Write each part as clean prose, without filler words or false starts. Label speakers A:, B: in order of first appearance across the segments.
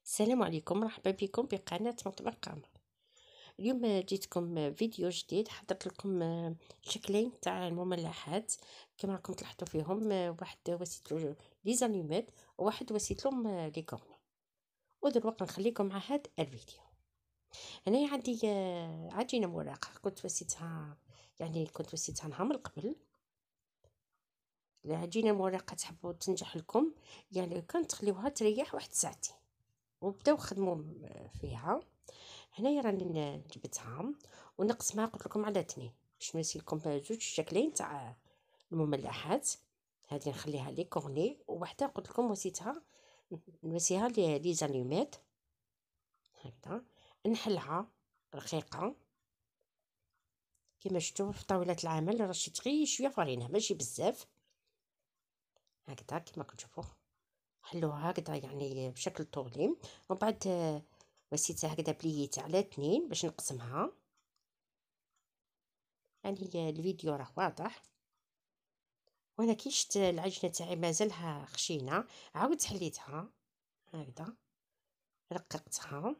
A: السلام عليكم، مرحبا بكم بقناة مطبخ قمر. اليوم جيتكم فيديو جديد، حضرت لكم شكلين تاع المملحات كما راكم تلاحظوا فيهم. واحد وسيتلو لي زانيمات وواحد وسيتلهم لي كورن. ودروك نخليكم مع هاد الفيديو. هنايا عندي عجينة مراقة كنت وسيتها نهار من قبل. العجينة المراقة تحبوا تنجح لكم، يعني كان تخليوها تريح واحد ساعتين وبداو خدموا فيها. هنايا راني جبتها ونقسمها، قلت لكم على 2 باش نمثل لكم زوج شكلين تاع المملحات. هذه نخليها لي كورني، وواحده قلت لكم وسيتها نوسيها لي زاليمات هكذا. نحلها رقيقه كما شفتوا في طاوله العمل. رشيت غير شويه فرينه ماشي بزاف هكذا كما كتشوفوا. حلوها هكذا يعني بشكل طولي، ومن بعد وسيتها هكذا بليت على 2 باش نقسمها. يعني الفيديو راه واضح. وانا كي شفت العجينه تاعي مازالها خشينه عاودت حليتها هكذا، رققتها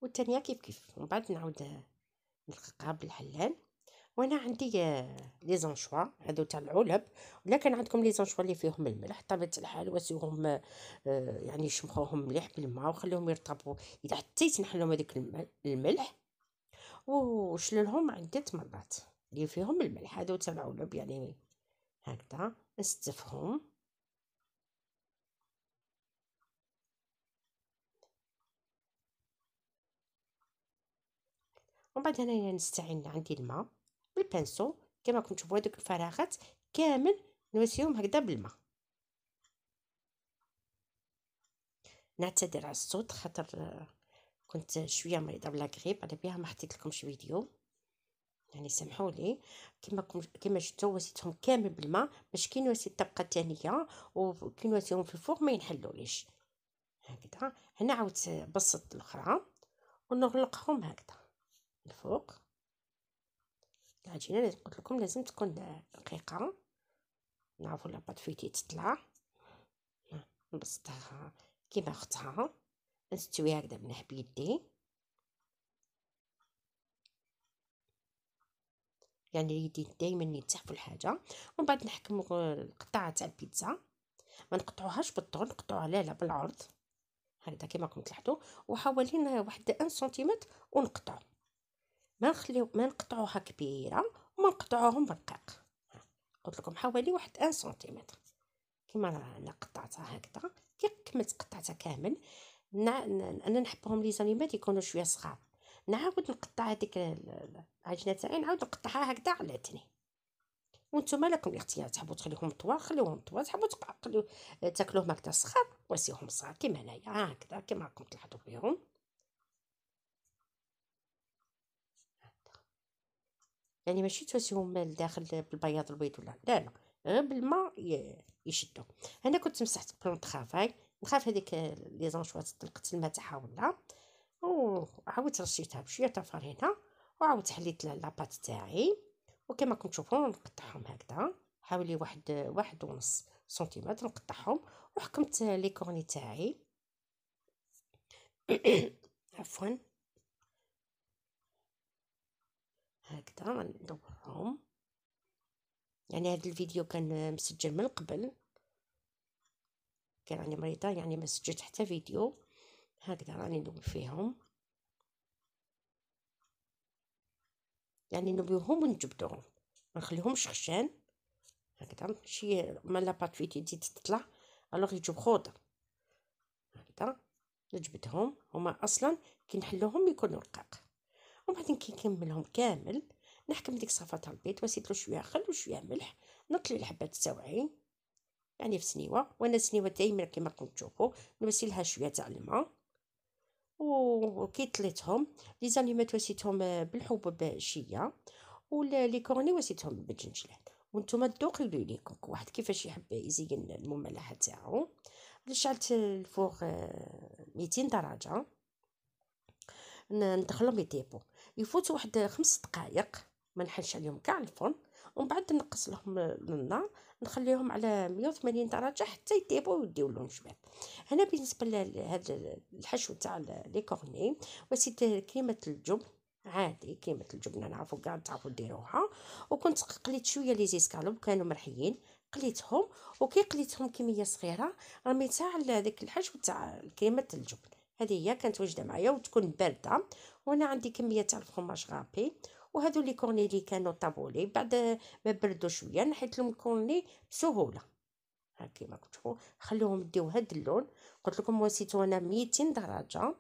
A: والتانية كيف ومن بعد نعاود نرققها بالحلال. وانا عندي لي زونشوا هادو تاع العلب، ولا كان عندكم لي زونشوا اللي فيهم الملح طبيعه الحال واسيوهم يعني شمخوهم مليح بالماء وخليهم يرطبوا. اذا حطيت نحلهم هذيك الملح وشللهم عدة مرات اللي فيهم الملح هادو تاع العلب، يعني هكذا نستفهم. ومن بعد هنايا نستعين عندي الماء بالبانسو كما راكم تشوفوا هذوك الفراغات كامل نوسيهم هكذا بالماء. نعتذر على الصوت خاطر كنت شويه مريضه بلا غريب، على بها ما حطيت لكمش فيديو، يعني سامحوا لي. كما شفتوا وسيتهم كامل بالماء باش كي نوسي الطبقه الثانيه وكي نوسيهم في الفوق ما ينحلوليش هكذا. هنا عاودت بسط الاخرى ونغلقهم هكذا الفوق. العجينه اللي قلت لكم لازم تكون رقيقه، نعرفوا لاباط فيتي تطلع. نبسطها كيما اختها، نستوي هكذا بنح بيدي، يعني يدي دائما يتسح في الحاجه. ومن بعد نحكم القطعه تاع البيتزا، ما نقطعوهاش بالطول، نقطعوها لا بالعرض هكذا كما راكم تلاحظوا، وحوالين واحد 1 سنتيمتر ونقطعو. ما نقطعوها كبيره وما نقطعوهم رقاق. قلت لكم حوالي واحد 1 سنتيمتر كما انا قطعتها هكذا. كي كملت قطعتها كامل انا نحبهم لي زانيمات يكونوا شويه صغار. نعاود نقطع هذيك العجينه تاعي، نعاود نقطعها هكذا على 2. وانتم لكم الاختيار، تحبوا تخليهم طوال خليوهم طوال، تحبوا تاكلوهم هكذا صغار وسيهم صغار كيما هنايا هكذا كيما راكم تلاحظوا فيهم. يعني ماشي توسيهم لداخل بالبياض البيض ولا لا لا، غير بالماء يشدوا. انا كنت مسحت بلون طرافاي، نخاف هذيك لي زونشوات طلقت الماء تاعها ولا، وعاودت رشيتها بشويه تاع فرينه وعاودت حليت لاباط تاعي. وكما راكم تشوفون نقطعهم هكذا حوالي واحد ونص سنتيمتر نقطعهم. وحكمت لي كورني تاعي عفوا هكذا ندورهم. يعني هذا الفيديو كان مسجل من قبل، كان راني مريضه يعني ما سجلت حتى فيديو. هكذا راني ندور فيهم، يعني نبيوهم ونجبدوهم ما نخليهمش خشان هكذا. ماشي ما لاباط فيتي تزيد تطلع الوغ يجيو خضر هكذا. نجبدهم هما اصلا كي نحلوهم يكونوا رقاق. وبعدين كي نكملهم كامل نحكم ديك صفة البيض وسيت له شويه خل وشويه ملح، نطلي الحبات تاوعي يعني في سنيوه. وانا سنيوه دائما كما راكم تشوفوا نوسي لها شويه تاع الماء. وكي طليتهم لي زاليمات وسيتهم بالحبوب شيه، ولي كورني وسيتهم بالجنجلان. وانتم الذوق يبين ليكم كل واحد كيفاش يحب يزين المملحه تاعو. شعلت الفوغ 200 درجه، ندخلهم يطيبوا يفوتوا واحد 5 دقائق، ما نحلش عليهم كاع الفرن. ومن بعد نقص لهم النار نخليهم على 180 درجه حتى يطيبوا ويديو لون شباب. هنا بالنسبه لهذا الحشو تاع لي كورني، وسيت كريمه الجبن عادي، كريمه الجبن نعرفوا كاع تعرفوا ديروها. وكنت قليت شويه لي زيسكالوب كانوا مرحيين، قليتهم، وكي قليتهم كميه صغيره رميتها على هذاك الحشو تاع كريمه الجبن. هذه هي كانت واجده معايا وتكون بارده. وانا عندي كميه تاع الفرماج غابي، وهذو لي كورني اللي كانوا طابولي بعد ما بردوا شويه نحيت لهم الكورني بسهوله. ها كيما كتشوفوا خلوهم يديو هاد اللون. قلت لكم واسيتو انا 200 درجه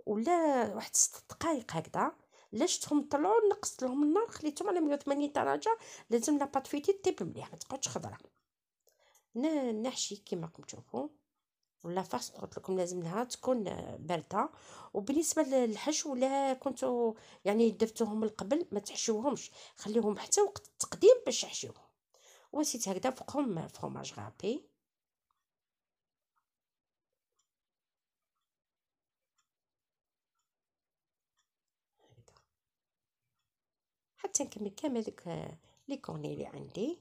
A: ولا واحد 6 دقائق هكذا. لشتهم طلعوا نقصت لهم النار خليتهم على 180 درجه. لازم لاباط فيتي طيب مليح ما تقعدش خضره. نحشي كيما راكم تشوفوا، ولا فاس قلت لكم لازم لها تكون بارده. وبالنسبه للحشو لا كنتو يعني درتوهم من قبل ما تحشوهمش، خليهم حتى وقت التقديم باش يحشوهم. وسيت هكذا فوقهم فرماج غابي. هكذا حتى نكمل كامل داك لي كورني اللي عندي.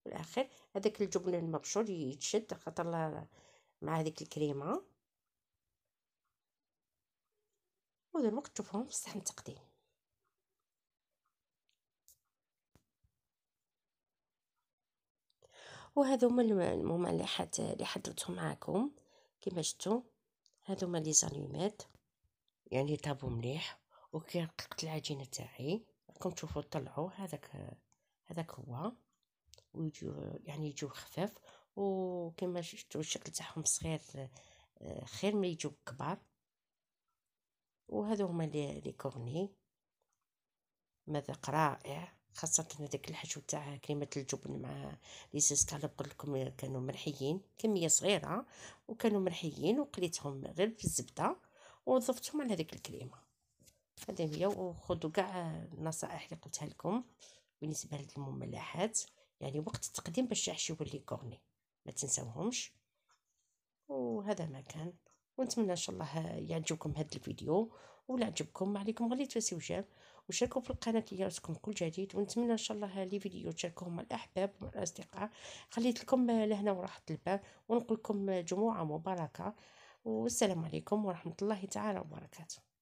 A: في الاخر هذاك الجبن المبشور يتشد خاطر مع هذيك الكريمه. ودابا كتشوفوهم في صحن تقديم. وهذو هما المملحات اللي حضرتهم معكم. كما شفتوا هذو هما لي زاليمات يعني طابوا مليح. وكي رققت العجينه تاعي راكم تشوفوا طلعوا هذاك هو. ويجوا يعني يجوا خفاف. وكما شفتوا الشكل تاعهم صغير خير من يجوا كبار. وهذو هما لي كورني مذاق رائع، خاصة هذاك الحشو تاع كريمة الجبن مع لي زيسكالوب قلت لكم كانوا مرحيين كمية صغيرة وكانوا مرحيين. وقليتهم غير في الزبدة وضفتهم على هذيك الكريمة. هذه هي. وخذوا كاع النصائح اللي قلتها لكم بالنسبة للمملحات يعني وقت التقديم باش يحشيو لي كورني ما تنساوهمش. وهذا ما كان. ونتمنى ان شاء الله يعجبكم هذا الفيديو. ولا عجبكم ما عليكم غير تفاسيو جيم وشاركوا في القناه ليصلكم كل جديد. ونتمنى ان شاء الله لي فيديو تشاركوهم مع الاحباب ومع الاصدقاء. خليت لكم لهنا وراحه البال ونقول لكم جمعه مباركه. والسلام عليكم ورحمه الله تعالى وبركاته.